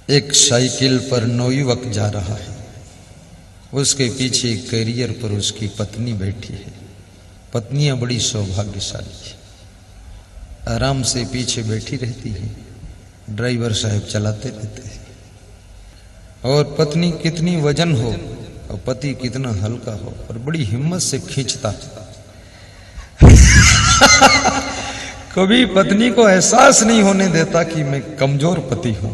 एक साइकिल पर नौयुवक जा रहा है। उसके पीछे कैरियर पर उसकी पत्नी बैठी है। पत्नियां बड़ी सौभाग्यशाली है, आराम से पीछे बैठी रहती है, ड्राइवर साहब चलाते रहते हैं। और पत्नी कितनी वजन हो और पति कितना हल्का हो, और बड़ी हिम्मत से खींचता कभी पत्नी को एहसास नहीं होने देता कि मैं कमजोर पति हूं।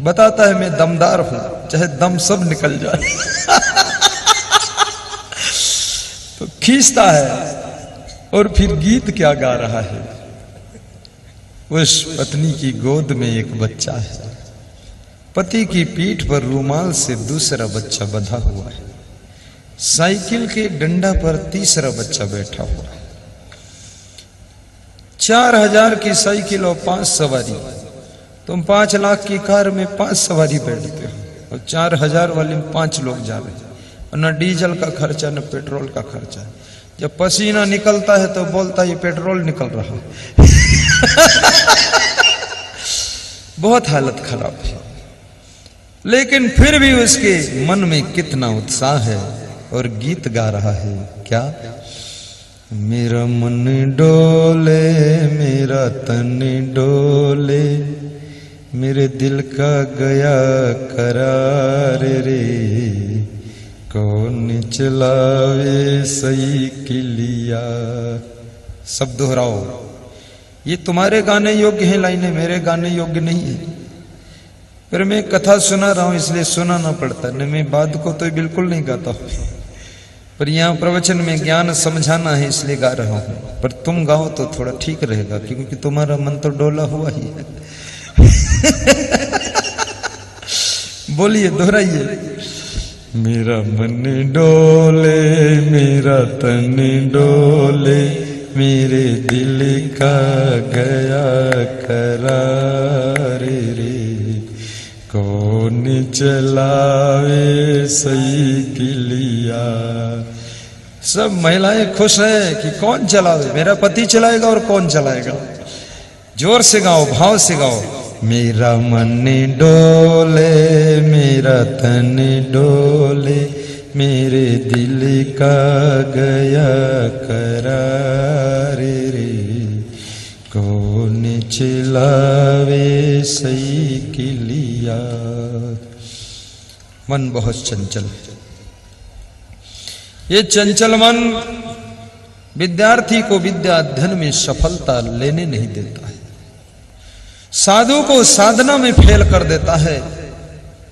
बताता है मैं दमदार हूं, चाहे दम सब निकल जाए तो खींचता है। और फिर गीत क्या गा रहा है, उस पत्नी की गोद में एक बच्चा है, पति की पीठ पर रूमाल से दूसरा बच्चा बंधा हुआ है, साइकिल के डंडा पर तीसरा बच्चा बैठा हुआ है। 4000 की साइकिल और 5 सवारी। तुम 5 लाख की कार में 5 सवारी बैठते हो और 4000 वाले में 5 लोग जा रहे हैं, और न डीजल का खर्चा न पेट्रोल का खर्चा। जब पसीना निकलता है तो बोलता है ये पेट्रोल निकल रहा है बहुत हालत खराब है। लेकिन फिर भी उसके मन में कितना उत्साह है और गीत गा रहा है। क्या? मेरा मन डोले, मेरा तन डोले, मेरे दिल का गया करार रे, कौन चलावे साइकिलिया। सब दोहराओ। ये तुम्हारे गाने योग्य हैं लाइनें, मेरे गाने योग्य नहीं है। फिर मैं कथा सुना रहा हूं इसलिए सुनाना पड़ता है, मैं बाद को तो बिल्कुल नहीं गाता हूं, पर यहां प्रवचन में ज्ञान समझाना है इसलिए गा रहा हूं। पर तुम गाओ तो थोड़ा ठीक रहेगा, क्योंकि तुम्हारा मन तो डोला हुआ ही है बोलिए, दोहराइए। मेरा मन डोले, मेरा तन डोले, मेरे दिल का गया करार रे, कौन चलावे साइकिलिया। सब महिलाएं खुश है कि कौन चलावे, मेरा पति चलाएगा और कौन चलाएगा। जोर से गाओ, भाव से गाओ। मेरा मन डोले, मेरा तन डोले, मेरे दिल का गया करार रे, कौन चलावे साइकिलिया। मन बहुत चंचल है। ये चंचल मन विद्यार्थी को विद्या अध्ययन में सफलता लेने नहीं देता है, साधु को साधना में फेल कर देता है,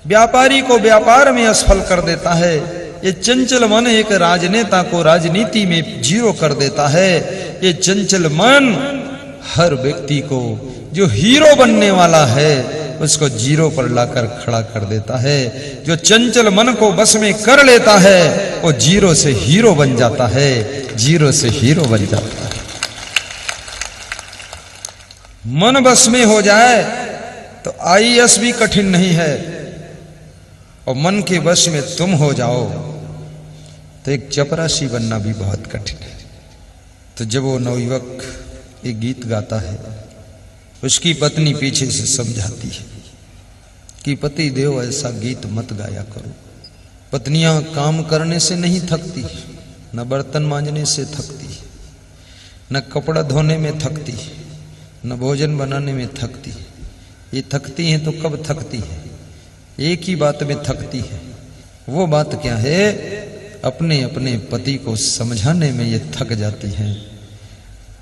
व्यापारी को व्यापार में असफल कर देता है। ये चंचल मन एक राजनेता को राजनीति में जीरो कर देता है। ये चंचल मन हर व्यक्ति को जो हीरो बनने वाला है उसको जीरो पर लाकर खड़ा कर देता है। जो चंचल मन को बस में कर लेता है वो जीरो से हीरो बन जाता है, जीरो से हीरो बन जाता है। मन बस में हो जाए तो आईएएस भी कठिन नहीं है, और मन के वश में तुम हो जाओ तो एक चपरासी बनना भी बहुत कठिन है। तो जब वो नवयुवक एक गीत गाता है, उसकी पत्नी पीछे से समझाती है कि पति देव ऐसा गीत मत गाया करो। पत्नियां काम करने से नहीं थकती, न बर्तन मांजने से थकती, न कपड़ा धोने में थकती, न भोजन बनाने में थकती। ये थकती हैं तो कब थकती है? एक ही बात में थकती है। वो बात क्या है? अपने अपने पति को समझाने में ये थक जाती हैं,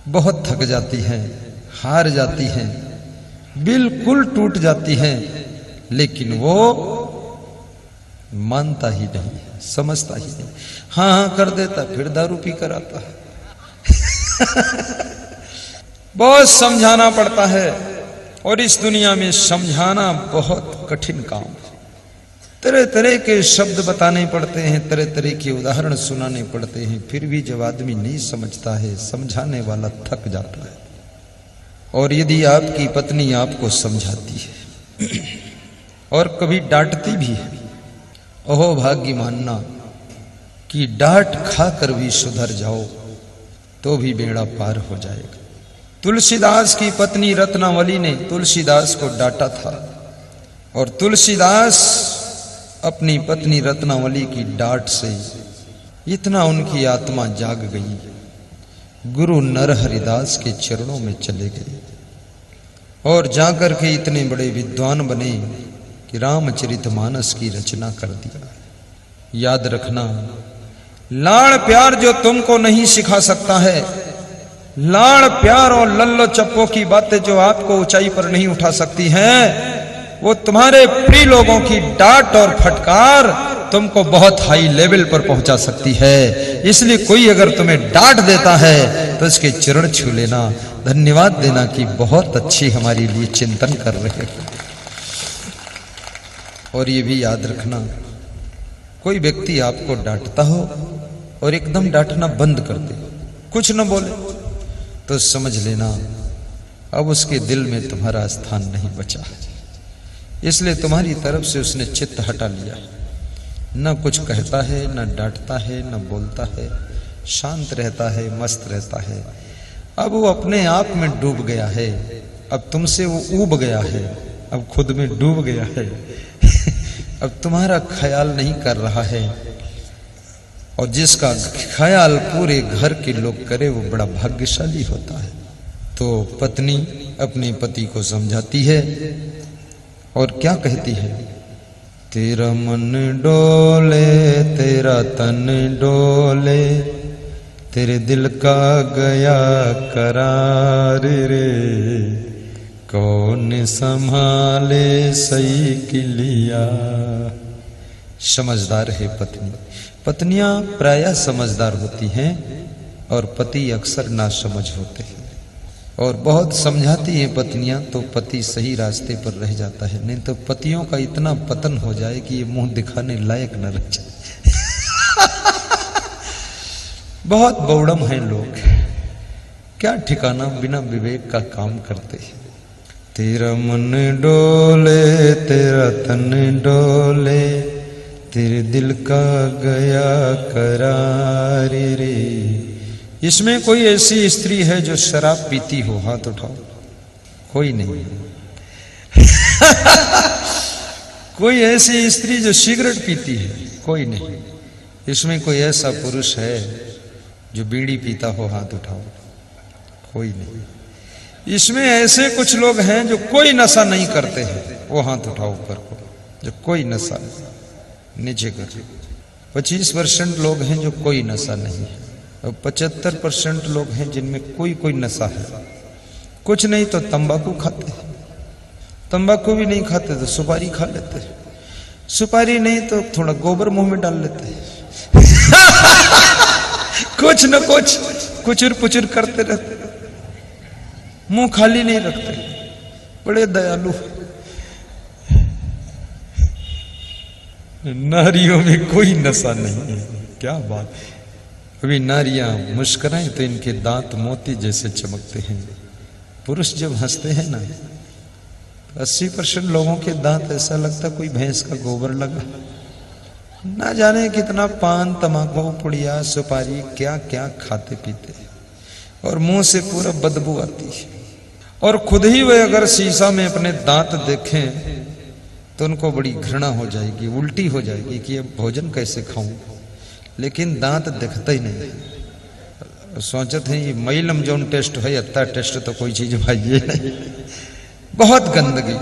बहुत थक जाती हैं, हार जाती हैं, बिल्कुल टूट जाती हैं। लेकिन वो मानता ही नहीं, समझता ही नहीं। हाँ हाँ कर देता, फिर दारू पी कर आता है बहुत समझाना पड़ता है, और इस दुनिया में समझाना बहुत कठिन काम है। तरह तरह के शब्द बताने पड़ते हैं, तरह तरह के उदाहरण सुनाने पड़ते हैं, फिर भी जब आदमी नहीं समझता है, समझाने वाला थक जाता है। और यदि आपकी पत्नी आपको समझाती है और कभी डांटती भी है, ओहो भाग्य मानना कि डांट खाकर भी सुधर जाओ तो भी बेड़ा पार हो जाएगा। तो तुलसीदास की पत्नी रत्नावली ने तुलसीदास को डांटा था और तुलसीदास अपनी पत्नी रत्नावली की डांट से इतना उनकी आत्मा जाग गई, गुरु नरहरिदास के चरणों में चले गए और जाकर के इतने बड़े विद्वान बने कि रामचरितमानस की रचना कर दिया। याद रखना, लाड़ प्यार जो तुमको नहीं सिखा सकता है, लाड़ प्यार और लल्लो चप्पो की बातें जो आपको ऊंचाई पर नहीं उठा सकती हैं, वो तुम्हारे प्रिय लोगों की डांट और फटकार तुमको बहुत हाई लेवल पर पहुंचा सकती है। इसलिए कोई अगर तुम्हें डांट देता है तो इसके चरण छू लेना, धन्यवाद देना कि बहुत अच्छी हमारे लिए चिंतन कर रहे हो। और ये भी याद रखना, कोई व्यक्ति आपको डांटता हो और एकदम डांटना बंद कर दे, कुछ न बोले, तो समझ लेना अब उसके दिल में तुम्हारा स्थान नहीं बचा। इसलिए तुम्हारी तरफ से उसने चित्त हटा लिया, न कुछ कहता है, न डांटता है, न बोलता है, शांत रहता है, मस्त रहता है। अब वो अपने आप में डूब गया है, अब तुमसे वो ऊब गया है, अब खुद में डूब गया है। अब तुम्हारा ख्याल नहीं कर रहा है, और जिसका ख्याल पूरे घर के लोग करे वो बड़ा भाग्यशाली होता है। तो पत्नी अपने पति को समझाती है और क्या कहती है, तेरा मन डोले तेरा तन डोले, तेरे दिल का गया करार रे, कौन संभाले सही किलिया। समझदार है पत्नी। पत्नियां प्रायः समझदार होती हैं और पति अक्सर नासमझ होते हैं, और बहुत समझाती हैं पत्नियां तो पति सही रास्ते पर रह जाता है, नहीं तो पतियों का इतना पतन हो जाए कि ये मुंह दिखाने लायक न रह जाए। बहुत बौड़म हैं लोग, क्या ठिकाना बिना विवेक का काम करते हैं। तेरा मन डोले तेरा तन डोले, तेरे दिल का गया करार रे। इसमें कोई ऐसी स्त्री है जो शराब पीती हो? हाथ उठाओ। कोई नहीं। कोई ऐसी स्त्री जो सिगरेट पीती है? कोई नहीं। इसमें कोई ऐसा पुरुष है जो बीड़ी पीता हो? हाथ उठाओ। कोई नहीं। इसमें ऐसे कुछ लोग हैं जो कोई नशा नहीं करते हैं, वो हाथ उठाओ ऊपर को, जो कोई नशा नहीं। नीचे कर। 25% लोग हैं जो कोई नशा नहीं है, और 75% लोग हैं जिनमें कोई कोई नशा है। कुछ नहीं तो तंबाकू खाते हैं, तंबाकू भी नहीं खाते तो सुपारी खा लेते हैं, सुपारी नहीं तो थोड़ा गोबर मुंह में डाल लेते हैं। कुछ न कुछ कुचुर पुचुर करते रहते, मुंह खाली नहीं रखते, बड़े दयालु। नारियों में कोई नशा नहीं है। क्या बात। अभी नारियां मुस्कुराएं तो इनके दांत मोती जैसे चमकते हैं। पुरुष जब हंसते हैं ना, 80% लोगों के दांत ऐसा लगता कोई भैंस का गोबर लगा। ना जाने कितना पान, तमाकू, पुड़िया, सुपारी, क्या क्या खाते पीते, और मुंह से पूरा बदबू आती है। और खुद ही वे अगर शीशा में अपने दांत देखें तो उनको बड़ी घृणा हो जाएगी, उल्टी हो जाएगी कि अब भोजन कैसे खाऊं, लेकिन दांत दिखता ही नहीं। सोचते हैं ये मैलम जोन टेस्ट है, अत्ता टेस्ट तो कोई चीज भाई नहीं। बहुत गंदगी।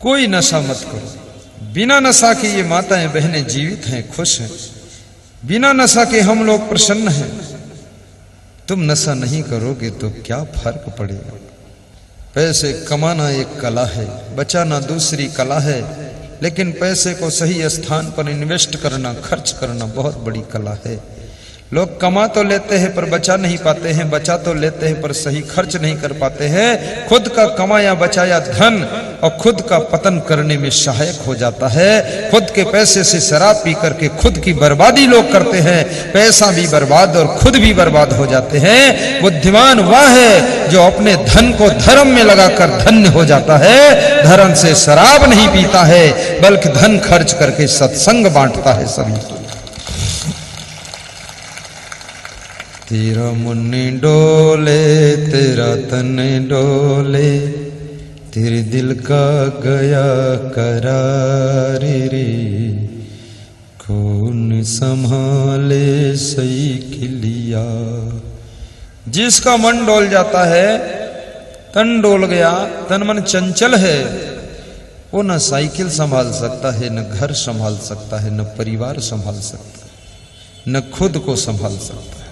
कोई नशा मत करो। बिना नशा के ये माताएं बहनें जीवित हैं, खुश हैं। बिना नशा के हम लोग प्रसन्न हैं। तुम नशा नहीं करोगे तो क्या फर्क पड़ेगा। पैसे कमाना एक कला है, बचाना दूसरी कला है, लेकिन पैसे को सही स्थान पर इन्वेस्ट करना, खर्च करना बहुत बड़ी कला है। लोग कमा तो लेते हैं पर बचा नहीं पाते हैं, बचा तो लेते हैं पर सही खर्च नहीं कर पाते हैं। खुद का कमाया बचाया धन और खुद का पतन करने में सहायक हो जाता है। खुद के पैसे से शराब पी करके खुद की बर्बादी लोग करते हैं, पैसा भी बर्बाद और खुद भी बर्बाद हो जाते हैं। बुद्धिमान वह है जो अपने धन को धर्म में लगाकर धन्य हो जाता है। धर्म से शराब नहीं पीता है, बल्कि धन खर्च करके सत्संग बांटता है सभी को। तेरा मन डोले तेरा तन डोले, तेरे दिल का गया करार रे, कौन संभाले साइकिलिया। जिसका मन डोल जाता है, तन डोल गया, तन मन चंचल है, वो न साइकिल संभाल सकता है, न घर संभाल सकता है, न परिवार संभाल सकता है, न खुद को संभाल सकता है।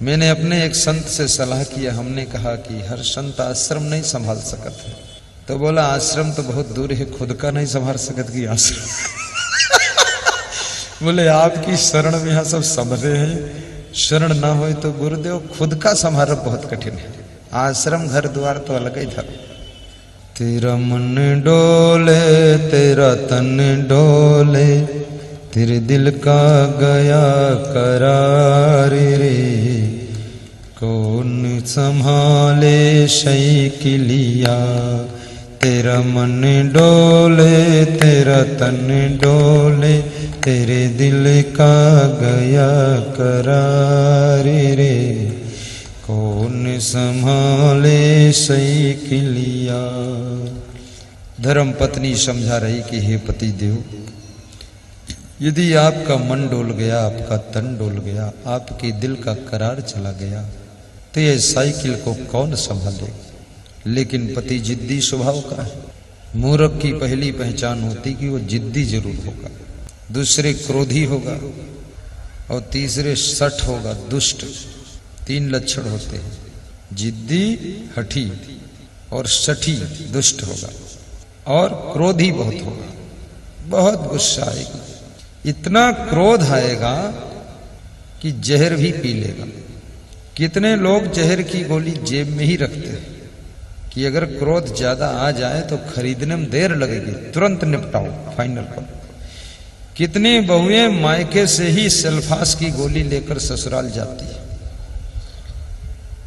मैंने अपने एक संत से सलाह किया, हमने कहा कि हर संत आश्रम नहीं संभाल सकत है। तो बोला आश्रम तो बहुत दूर है, खुद का नहीं संभाल सकत कि आश्रम। बोले आपकी शरण में यहाँ सब समझे हैं, शरण ना हो तो गुरुदेव खुद का संभालना बहुत कठिन है, आश्रम घर द्वार तो अलग ही था। तेरा मन डोले तेरा तन डोले, तेरे दिल का गया करार रे, कौन संभाले साइकिलिया। तेरा मन डोले तेरा तन डोले, तेरे दिल का गया करार रे, कौन संभाले साइकिलिया। धर्म पत्नी समझा रही कि हे पति देव, यदि आपका मन डोल गया, आपका तन डोल गया, आपके दिल का करार चला गया, तो ये साइकिल को कौन संभाले। लेकिन पति जिद्दी स्वभाव का है। मूर्ख की पहली पहचान होती कि वो जिद्दी जरूर होगा, दूसरे क्रोधी होगा, और तीसरे सठ होगा, दुष्ट। 3 लक्षण होते हैं, जिद्दी हठी और सठी दुष्ट होगा, और क्रोधी बहुत होगा, बहुत गुस्सा आएगा, इतना क्रोध आएगा कि जहर भी पी लेगा। कितने लोग जहर की गोली जेब में ही रखते हैं कि अगर क्रोध ज्यादा आ जाए तो खरीदने में देर लगेगी, तुरंत निपटाओ, फाइनल करो। कितनी बहुएं मायके से ही सल्फास की गोली लेकर ससुराल जाती है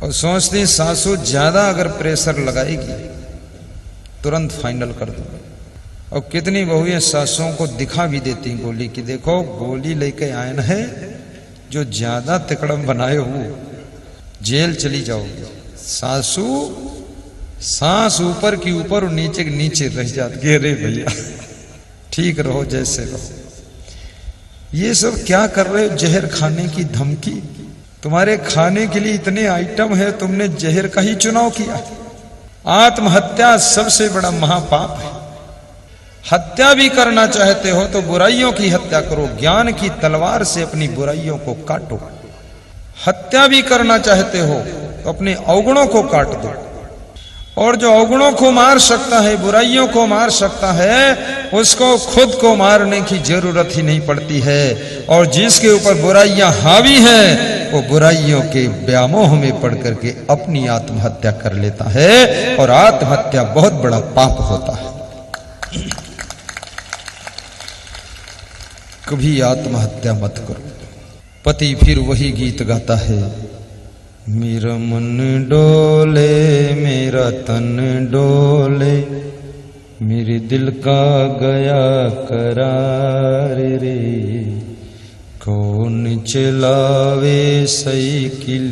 और सोचती सासू ज्यादा अगर प्रेशर लगाएगी तुरंत फाइनल कर दो। और कितनी बहुएं सासुओं को दिखा भी देती गोली कि देखो गोली लेके आए न है, जो ज्यादा तिकड़म बनाए हो जेल चली जाओगे। सासू सांस ऊपर की ऊपर और नीचे के नीचे रह जाती, अरे भैया ठीक रहो जैसे रहो। ये सब क्या कर रहे हो, जहर खाने की धमकी। तुम्हारे खाने के लिए इतने आइटम है, तुमने जहर का ही चुनाव किया। आत्महत्या सबसे बड़ा महापाप है। हत्या भी करना चाहते हो तो बुराइयों की हत्या करो, ज्ञान की तलवार से अपनी बुराइयों को काटो। हत्या भी करना चाहते हो तो अपने अवगुणों को काट दो, और जो अवगुणों को मार सकता है, बुराइयों को मार सकता है, उसको खुद को मारने की जरूरत ही नहीं पड़ती है। और जिसके ऊपर बुराइयां हावी हैं, वो बुराइयों के व्यामोह में पड़ करके अपनी आत्महत्या कर लेता है, और आत्महत्या बहुत बड़ा पाप होता है। कभी आत्महत्या मत करो। पति फिर वही गीत गाता है, मेरा मन डोले मेरा तन डोले, मेरे दिल का गया करार रे, कौन चलावे साइकिल।